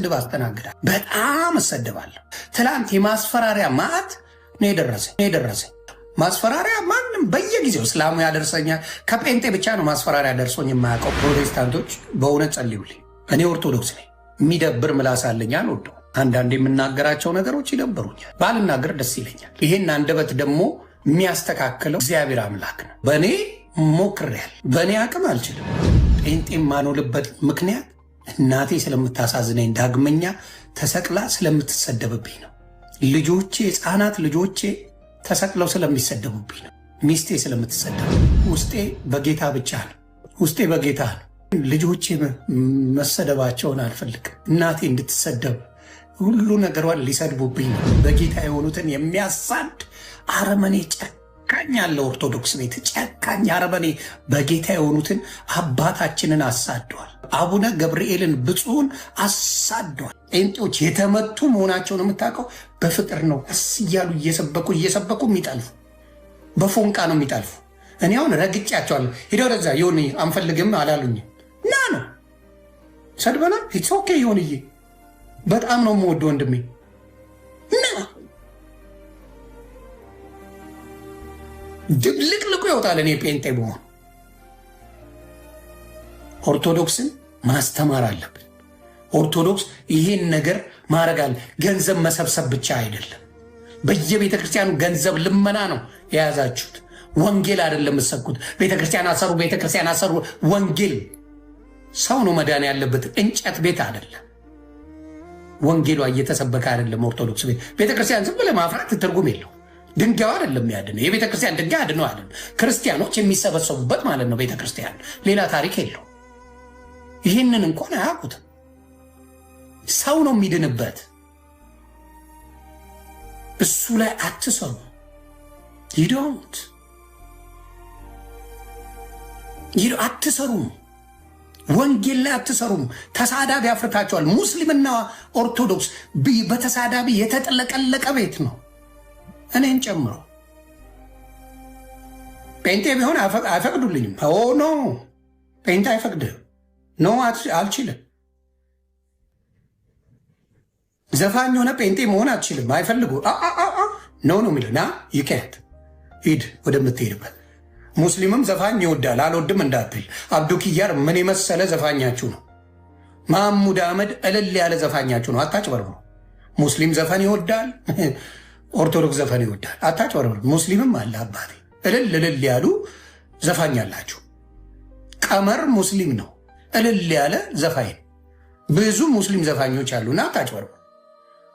ድብ አስተናግዳል። በጣም እሰደባለሁ። ትላንት የማስፈራሪያ ማዕት ነው የደረሰኝ። ማስፈራሪያ ማንም በየጊዜው እስላሙ ያደርሰኛል። ከጴንጤ ብቻ ነው ማስፈራሪያ ደርሶኝ የማያውቀው። ፕሮቴስታንቶች በእውነት ጸልዩልኝ። እኔ ኦርቶዶክስ ነኝ። የሚደብር ምላስ አለኝ አልወደውም። አንዳንድ የምናገራቸው ነገሮች ይደብሩኛል። ባልናገር ደስ ይለኛል። ይሄን አንደበት ደግሞ የሚያስተካክለው እግዚአብሔር አምላክ ነው። በእኔ ሞክሬያለሁ። በእኔ አቅም አልችልም። ጴንጤ የማንሆንበት ምክንያት እናቴ ስለምታሳዝነኝ፣ ዳግመኛ ተሰቅላ ስለምትሰደብብኝ ነው። ልጆቼ፣ ሕፃናት ልጆቼ ተሰቅለው ስለሚሰደቡብኝ ነው። ሚስቴ ስለምትሰደብ፣ ውስጤ በጌታ ብቻ ነው። ውስጤ በጌታ ነው። ልጆቼ መሰደባቸውን አልፈልግም። እናቴ እንድትሰደብ ሁሉ ነገሯን ሊሰድቡብኝ ነው። በጌታ የሆኑትን የሚያሳድ አረመኔ ጨካኝ አለ። ኦርቶዶክስ ቤት ጨካኝ አረመኔ በጌታ የሆኑትን አባታችንን አሳደዋል። አቡነ ገብርኤልን ብፁዕን አሳደዋል። ጴንጤዎች የተመቱ መሆናቸውን የምታውቀው በፍቅር ነው። ቀስ እያሉ እየሰበኩ የሚጠልፉ በፎንቃ ነው የሚጠልፉ። እኔ አሁን ረግጫቸዋለሁ። ሄደ ወደዛ ይሁን አንፈልግም አላሉኝም። ና ነው ሰድበናል። ኢትስ ኦኬ ይሁንዬ፣ በጣም ነው የምወድ ወንድሜ። ና ድብልቅልቁ ይወጣል። እኔ ጴንጤ በሆን ኦርቶዶክስን ማስተማር አለብን። ኦርቶዶክስ ይሄን ነገር ማድረግ አለ። ገንዘብ መሰብሰብ ብቻ አይደለም። በየቤተ ክርስቲያኑ ገንዘብ ልመና ነው የያዛችሁት። ወንጌል አይደለም የምትሰብኩት። ቤተክርስቲያን አሰሩ። ወንጌል ሰው ነው መዳን ያለበት፣ እንጨት ቤት አይደለም። ወንጌሏ እየተሰበከ አይደለም። ኦርቶዶክስ ቤተክርስቲያን ዝም ብለህ ማፍራት ትርጉም የለው። ድንጋዩ አይደለም ያድነው። የቤተክርስቲያን ድንጋይ አድነው አይደለም፣ ክርስቲያኖች የሚሰበሰቡበት ማለት ነው ቤተክርስቲያን። ሌላ ታሪክ የለው። ይህንን እንኳን አያውቁትም። ሰው ነው የሚድንበት። እሱ ላይ አትሰሩ። አትሰሩም። ወንጌል ላይ አትሰሩም። ተሳዳቢ አፍርታቸዋል። ሙስሊምና ኦርቶዶክስ በተሳዳቢ የተጠለቀለቀ ቤት ነው፣ እኔን ጨምሮ። ጴንጤ ቢሆን አይፈቅዱልኝም። ኖ ጴንጤ አይፈቅድም። ኖ አልችልም። ዘፋኝ ሆነ ጴንጤ መሆን አትችልም። አይፈልጉ ኖ ነው የሚለው። ና ይከት ሂድ ወደምትሄድበት። ሙስሊምም ዘፋኝ ይወዳል፣ አልወድም እንዳትል። አብዱኪያር ምን የመሰለ ዘፋኛችሁ ነው። ማሙድ አህመድ እልል ያለ ዘፋኛችሁ ነው። አታጭበርብሩ። ሙስሊም ዘፈን ይወዳል፣ ኦርቶዶክስ ዘፈን ይወዳል። አታጭበርብሩ። ሙስሊምም አለ አባቴ እልል ያሉ ዘፋኝ አላችሁ። ቀመር ሙስሊም ነው፣ እልል ያለ ዘፋኝ። ብዙ ሙስሊም ዘፋኞች አሉና አታጭበርብሩ።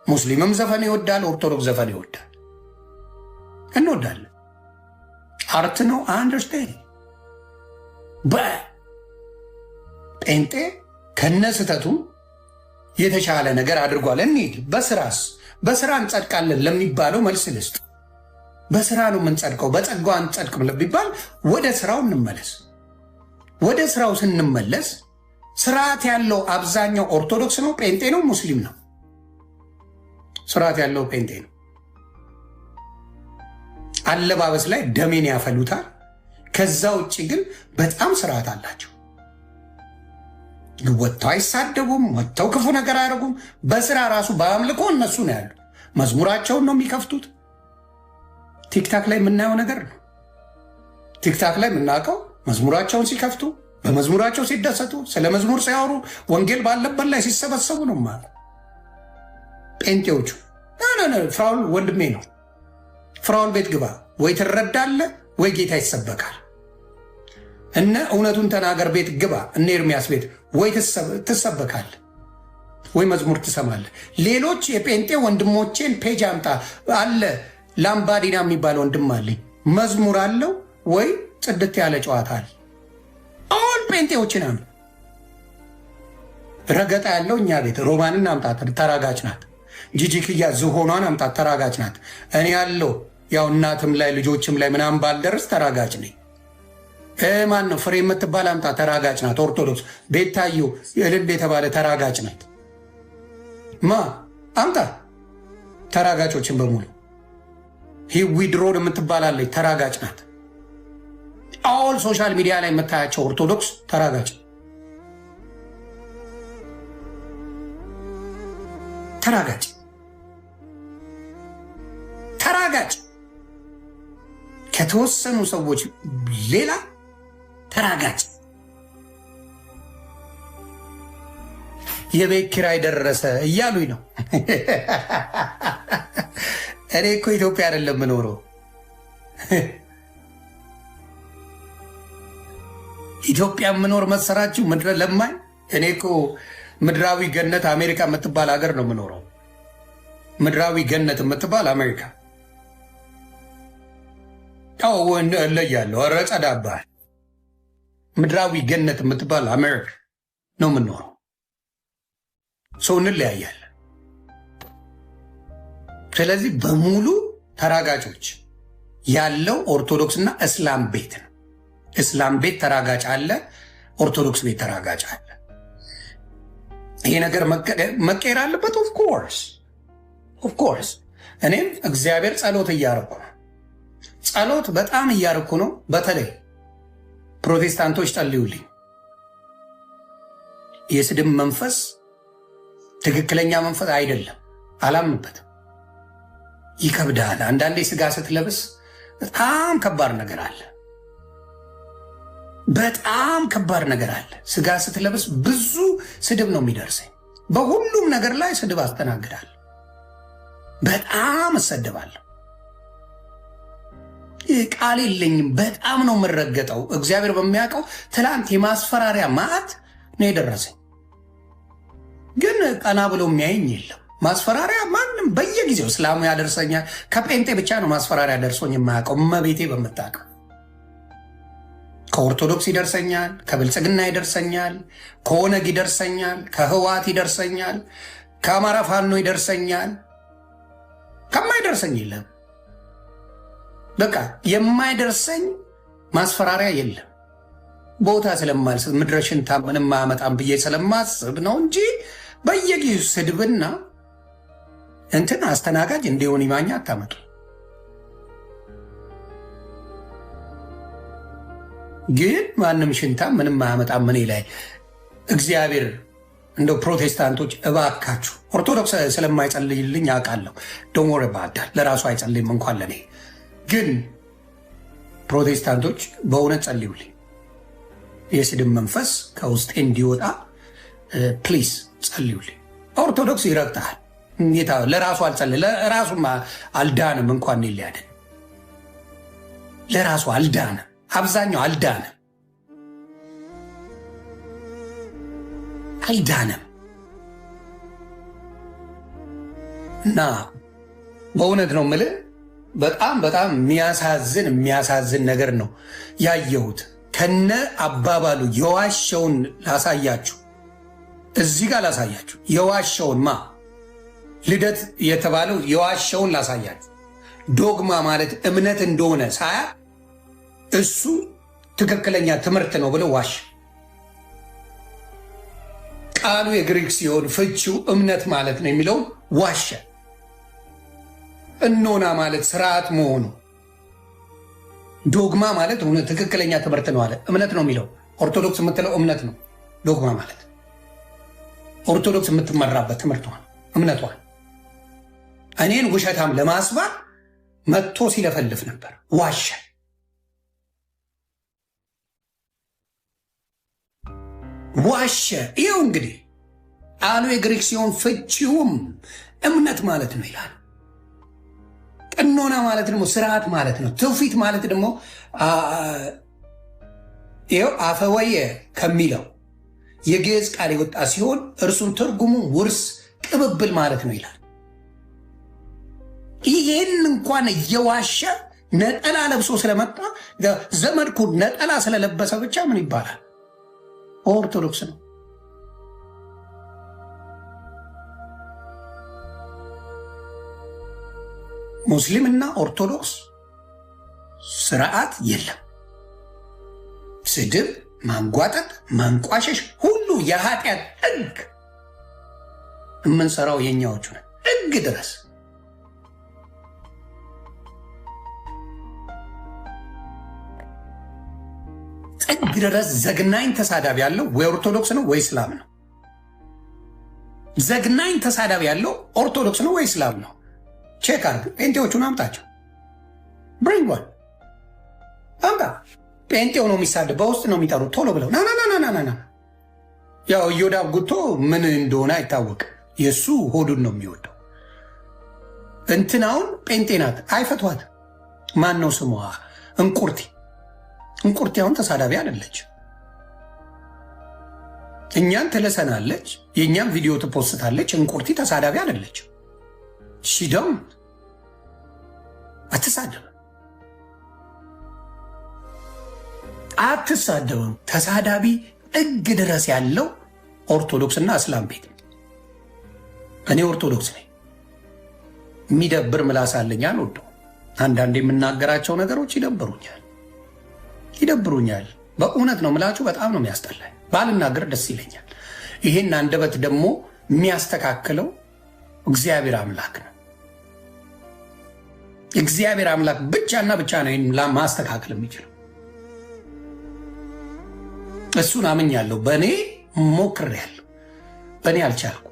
ሙስሊምም ዘፈን ይወዳል፣ ኦርቶዶክስ ዘፈን ይወዳል። እንወዳለን። አርት ነው። አንደርስታንድ በጴንጤ ከነስተቱ የተሻለ ነገር አድርጓል። እንሂድ። በስራ እንጸድቃለን ለሚባለው መልስ ልስጥ። በስራ ነው የምንጸድቀው፣ በጸጋ አንጸድቅም ለሚባል ወደ ስራው እንመለስ። ወደ ስራው ስንመለስ ስርዓት ያለው አብዛኛው ኦርቶዶክስ ነው፣ ጴንጤ ነው፣ ሙስሊም ነው። ስርዓት ያለው ጴንጤ ነው። አለባበስ ላይ ደሜን ያፈሉታል። ከዛ ውጭ ግን በጣም ስርዓት አላቸው። ወጥተው አይሳደቡም፣ ወጥተው ክፉ ነገር አያደርጉም። በስራ ራሱ በአምልኮ እነሱ ነው ያሉ። መዝሙራቸውን ነው የሚከፍቱት። ቲክታክ ላይ የምናየው ነገር ነው። ቲክታክ ላይ የምናውቀው መዝሙራቸውን ሲከፍቱ፣ በመዝሙራቸው ሲደሰቱ፣ ስለ መዝሙር ሲያወሩ፣ ወንጌል ባለበት ላይ ሲሰበሰቡ ነው ማለት። ጴንጤዎቹ ፍራውል ወንድሜ ነው። ፍራውል ቤት ግባ፣ ወይ ትረዳለህ ወይ ጌታ ይሰበካል። እነ እውነቱን ተናገር ቤት ግባ፣ እነ ኤርሚያስ ቤት ወይ ትሰበካል ወይ መዝሙር ትሰማለህ። ሌሎች የጴንጤ ወንድሞቼን ፔጅ አምጣ አለ። ላምባዲና የሚባል ወንድም አለኝ። መዝሙር አለው ወይ ጽድት ያለ ጨዋታ አለ። አሁን ጴንጤዎችን አምጣ። ረገጣ ያለው እኛ ቤት ሮማንን አምጣ፣ ተራጋጭ ናት። ጂጂክያ ዝሆኗን አምጣት፣ ተራጋጭ ናት። እኔ ያለው ያው እናትም ላይ ልጆችም ላይ ምናምን ባልደርስ ተራጋጭ ነኝ። ማን ነው ፍሬ የምትባል አምጣ፣ ተራጋጭ ናት። ኦርቶዶክስ ቤታዩ እልል የተባለ ተራጋጭ ናት። ማ አምጣ ተራጋጮችን በሙሉ። ሂዊድሮን የምትባላለች ተራጋጭ ናት። ኦል ሶሻል ሚዲያ ላይ የምታያቸው ኦርቶዶክስ ተራጋጭ ተራጋጭ ተራጋጭ ከተወሰኑ ሰዎች ሌላ ተራጋጭ። የቤት ኪራይ ደረሰ እያሉኝ ነው። እኔ እኮ ኢትዮጵያ አይደለም የምኖረው፣ ኢትዮጵያ የምኖር መሰራችሁ ምድረ ለማኝ። እኔ እኮ ምድራዊ ገነት አሜሪካ የምትባል ሀገር ነው የምኖረው። ምድራዊ ገነት የምትባል አሜሪካ እለያለሁ። ኧረ ጸዳባል። ምድራዊ ገነት የምትባል አሜሪካ ነው የምኖረው። ሰው እንለያያለን። ስለዚህ በሙሉ ተራጋጮች ያለው ኦርቶዶክስና እስላም ቤት ነው። እስላም ቤት ተራጋጭ አለ፣ ኦርቶዶክስ ቤት ተራጋጭ አለ። ይሄ ነገር መቀየር አለበት። ኦፍኮርስ እኔም እግዚአብሔር ጸሎት እያረኩ ነው። ጸሎት በጣም እያረኩ ነው። በተለይ ፕሮቴስታንቶች ጸልዩልኝ። የስድብ መንፈስ ትክክለኛ መንፈስ አይደለም፣ አላምንበትም። ይከብዳል። አንዳንዴ ስጋ ስትለብስ በጣም ከባድ ነገር አለ። በጣም ከባድ ነገር አለ። ስጋ ስትለብስ ብዙ ስድብ ነው የሚደርሰኝ። በሁሉም ነገር ላይ ስድብ አስተናግዳለሁ። በጣም እሰደባለሁ። ቃል የለኝም። በጣም ነው የምረገጠው። እግዚአብሔር በሚያውቀው ትላንት የማስፈራሪያ መዓት ነው የደረሰኝ። ግን ቀና ብሎ የሚያየኝ የለም። ማስፈራሪያ ማንም በየጊዜው እስላሙ ያደርሰኛል። ከጴንጤ ብቻ ነው ማስፈራሪያ ደርሶኝ የማያውቀው። እመቤቴ በምታውቀው ከኦርቶዶክስ ይደርሰኛል፣ ከብልጽግና ይደርሰኛል፣ ከኦነግ ይደርሰኛል፣ ከህዋት ይደርሰኛል፣ ከአማራ ፋኖ ይደርሰኛል። ከማይደርሰኝ የለም። በቃ የማይደርሰኝ ማስፈራሪያ የለም። ቦታ ስለማልስብ ምድረሽን ምንም አያመጣም ብዬ ስለማስብ ነው እንጂ በየጊዜው ስድብና እንትን አስተናጋጅ እንዲሆን ይማኛ አታመጡ። ግን ማንም ሽንታ ምንም አያመጣም እኔ ላይ። እግዚአብሔር እንደው ፕሮቴስታንቶች እባካችሁ፣ ኦርቶዶክስ ስለማይጸልይልኝ አውቃለሁ። ዶሞር ባዳል ለራሱ አይጸልይም እንኳን ለኔ። ግን ፕሮቴስታንቶች በእውነት ጸልዩልኝ። የስድብ መንፈስ ከውስጤ እንዲወጣ ፕሊዝ ጸልዩልኝ። ኦርቶዶክስ ይረግጣል። ለራሱ አልጸልይ፣ ለራሱም አልዳንም። እንኳን ሊያድን ለራሱ አልዳንም። አብዛኛው አልዳንም። እና በእውነት ነው የምልህ በጣም በጣም የሚያሳዝን ነገር ነው ያየሁት። ከነ አባባሉ የዋሸውን ላሳያችሁ፣ እዚህ ጋር ላሳያችሁ። የዋሸውን ልደት የተባለው የዋሸውን ላሳያችሁ። ዶግማ ማለት እምነት እንደሆነ ሳያ እሱ ትክክለኛ ትምህርት ነው ብለው ዋሽ። ቃሉ የግሪክ ሲሆን ፍቺው እምነት ማለት ነው የሚለውን ዋሸ። እኖና ማለት ስርዓት መሆኑ፣ ዶግማ ማለት ትክክለኛ ትምህርት ነው አለ። እምነት ነው የሚለው ኦርቶዶክስ የምትለው እምነት ነው። ዶግማ ማለት ኦርቶዶክስ የምትመራበት ትምህርቷን፣ እምነቷን። እኔን ውሸታም ለማስባል መጥቶ ሲለፈልፍ ነበር። ዋሸ። ይኸው እንግዲህ ቃሉ የግሪክ ሲሆን ፍቺውም እምነት ማለት ነው ይላል። ቀኖና ማለት ደግሞ ስርዓት ማለት ነው። ትውፊት ማለት ደግሞ ይኸው አፈወየ ከሚለው የግዕዝ ቃል የወጣ ሲሆን እርሱን ትርጉሙ ውርስ፣ ቅብብል ማለት ነው ይላል። ይሄን እንኳን እየዋሸ ነጠላ ለብሶ ስለመጣ ዘመድኩ ነጠላ ስለለበሰ ብቻ ምን ይባላል? ኦርቶዶክስ ነው። ሙስሊምና ኦርቶዶክስ ስርዓት የለም። ስድብ፣ ማንጓጠጥ፣ ማንቋሸሽ ሁሉ የኃጢአት ሕግ የምንሰራው የኛዎቹ ነን። ሕግ ድረስ ጥግ ድረስ ዘግናኝ ተሳዳቢ ያለው ወይ ኦርቶዶክስ ነው ወይ እስላም ነው። ዘግናኝ ተሳዳቢ ያለው ኦርቶዶክስ ነው ወይ እስላም ነው? ቼክ አድርግ። ጴንጤዎቹን አምጣቸው። ብሪንግ ዋን አምጣ። ጴንጤው ነው የሚሳደብ፣ በውስጥ ነው የሚጠሩት ቶሎ ብለው ናናናናናና። ያው ኢዮዳብ ጉቶ ምን እንደሆነ አይታወቅም። የእሱ ሆዱን ነው የሚወደው። እንትናውን ጴንጤ ናት፣ አይፈቷት። ማን ነው ስሟ? እንቁርቲ። እንቁርቲ አሁን ተሳዳቢ አይደለች። እኛን ትለሰናለች፣ የእኛም ቪዲዮ ትፖስታለች። እንቁርቲ ተሳዳቢ አይደለች። ሺደም አትሳደብም፣ አትሳደብም። ተሳዳቢ ጥግ ድረስ ያለው ኦርቶዶክስና እስላም ቤት። እኔ ኦርቶዶክስ ነኝ። የሚደብር ምላስ አለኝ፣ አልወደው። አንዳንድ የምናገራቸው ነገሮች ይደብሩኛል። በእውነት ነው ምላችሁ፣ በጣም ነው የሚያስጠላኝ። ባልናገር ደስ ይለኛል። ይሄን አንደበት ደግሞ የሚያስተካክለው እግዚአብሔር አምላክ ነው። እግዚአብሔር አምላክ ብቻና ብቻ ነው ይህን ማስተካከል የሚችለው። እሱን አምኛለሁ። በእኔ ሞክሬያለሁ። በእኔ አልቻልኩም።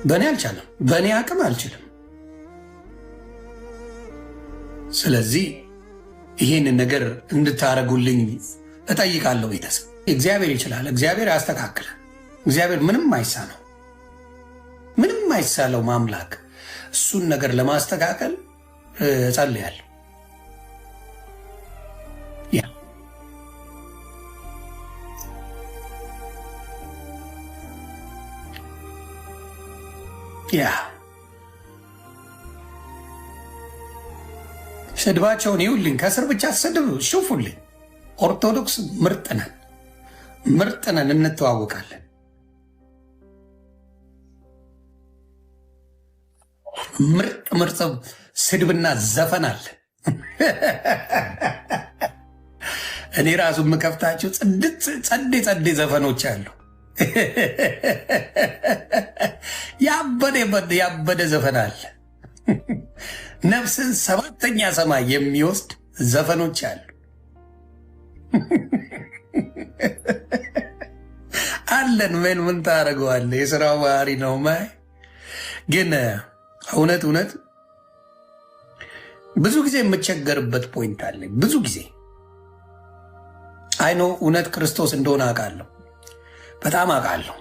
በእኔ አልቻለም። በእኔ አቅም አልችልም። ስለዚህ ይህንን ነገር እንድታረጉልኝ እጠይቃለሁ። ቤተሰብ እግዚአብሔር ይችላል። እግዚአብሔር ያስተካክላል። እግዚአብሔር ምንም አይሳለው ማምላክ። እሱን ነገር ለማስተካከል እጸልያለሁ። ስድባቸውን ይውልኝ። ከስር ብቻ ተሰድብ ሽፉልኝ። ኦርቶዶክስ ምርጥ ነን፣ እንተዋወቃለን። ምርጥ ስድብና ዘፈን አለ። እኔ ራሱ የምከፍታቸው ጸዴ ዘፈኖች አሉ። ያበደ ዘፈን አለ። ነፍስን ሰባተኛ ሰማይ የሚወስድ ዘፈኖች አሉ። አለን። ምን ታደርገዋለህ? የስራው ባህሪ ነው። ማይ ግን እውነት ብዙ ጊዜ የምቸገርበት ፖይንት አለኝ። ብዙ ጊዜ አይኖ እውነት ክርስቶስ እንደሆነ አውቃለሁ፣ በጣም አውቃለሁ።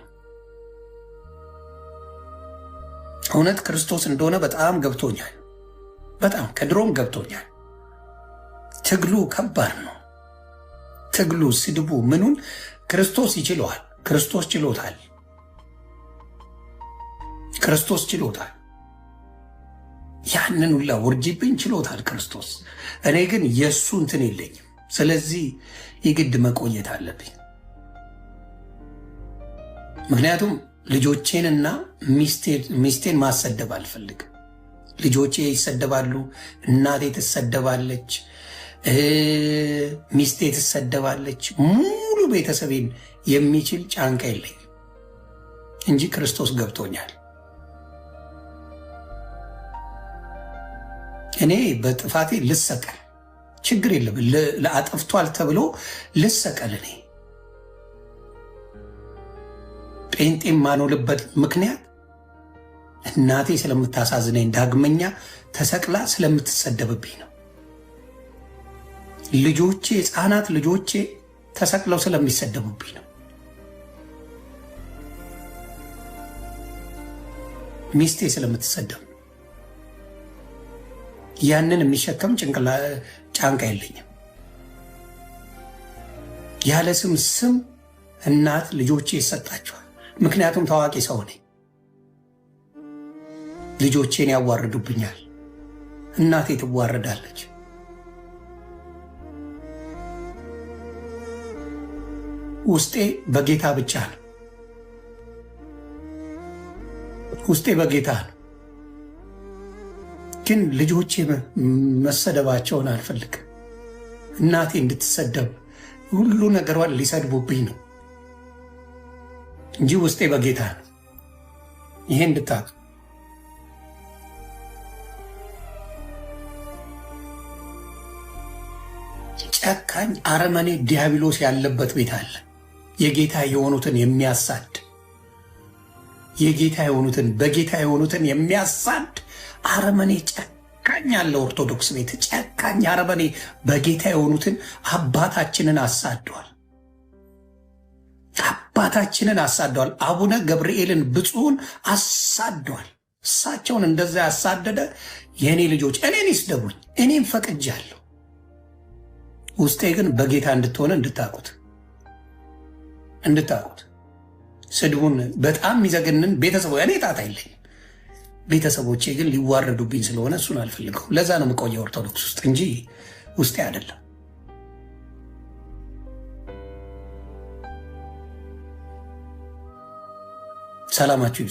እውነት ክርስቶስ እንደሆነ በጣም ገብቶኛል። በጣም ከድሮም ገብቶኛል። ትግሉ ከባድ ነው። ትግሉ፣ ስድቡ፣ ምኑን ክርስቶስ ይችለዋል። ክርስቶስ ችሎታል። ያንን ሁላ ውርጅብኝ ችሎታል ክርስቶስ። እኔ ግን የእሱ እንትን የለኝም። ስለዚህ የግድ መቆየት አለብኝ። ምክንያቱም ልጆቼንና ሚስቴን ማሰደብ አልፈልግም። ልጆቼ ይሰደባሉ፣ እናቴ ትሰደባለች፣ ሚስቴ ትሰደባለች። ሙሉ ቤተሰቤን የሚችል ጫንቃ የለኝም እንጂ ክርስቶስ ገብቶኛል። እኔ በጥፋቴ ልሰቀል፣ ችግር የለም። ለአጠፍቷል ተብሎ ልሰቀል። እኔ ጴንጤ ማኖልበት ምክንያት እናቴ ስለምታሳዝነኝ፣ ዳግመኛ ተሰቅላ ስለምትሰደብብኝ ነው። ልጆቼ፣ ሕፃናት ልጆቼ ተሰቅለው ስለሚሰደቡብኝ ነው። ሚስቴ ስለምትሰደብ ያንን የሚሸከም ጫንቃ የለኝም። ያለ ስም እናት ልጆቼ ይሰጣቸዋል። ምክንያቱም ታዋቂ ሰው ነኝ። ልጆቼን ያዋርዱብኛል፣ እናቴ ትዋረዳለች። ውስጤ በጌታ ብቻ ነው። ውስጤ በጌታ ነው። ግን ልጆቼ መሰደባቸውን አልፈልግም። እናቴ እንድትሰደብ ሁሉ ነገሯን ሊሰድቡብኝ ነው እንጂ ውስጤ በጌታ ነው። ይሄ እንድታውቅ። ጨካኝ አረመኔ ዲያብሎስ ያለበት ቤት አለ። የጌታ የሆኑትን የሚያሳድ የጌታ የሆኑትን በጌታ የሆኑትን የሚያሳድ አረመኔ ጨካኝ አለ። ኦርቶዶክስ ቤት ጨካኝ አረመኔ በጌታ የሆኑትን አባታችንን አሳደዋል። አባታችንን አሳደዋል። አቡነ ገብርኤልን ብፁዕን አሳደዋል። እሳቸውን እንደዛ ያሳደደ የእኔ ልጆች እኔን ይስደቡኝ፣ እኔም ፈቅጃለሁ። ውስጤ ግን በጌታ እንድትሆነ እንድታቁት ስድቡን በጣም የሚዘገንን ቤተሰቦ እኔ ጣት አይለኝም። ቤተሰቦቼ ግን ሊዋረዱብኝ ስለሆነ እሱን አልፈልገው። ለዛ ነው የምቆየው ኦርቶዶክስ ውስጥ እንጂ ውስጤ አይደለም። ሰላማችሁ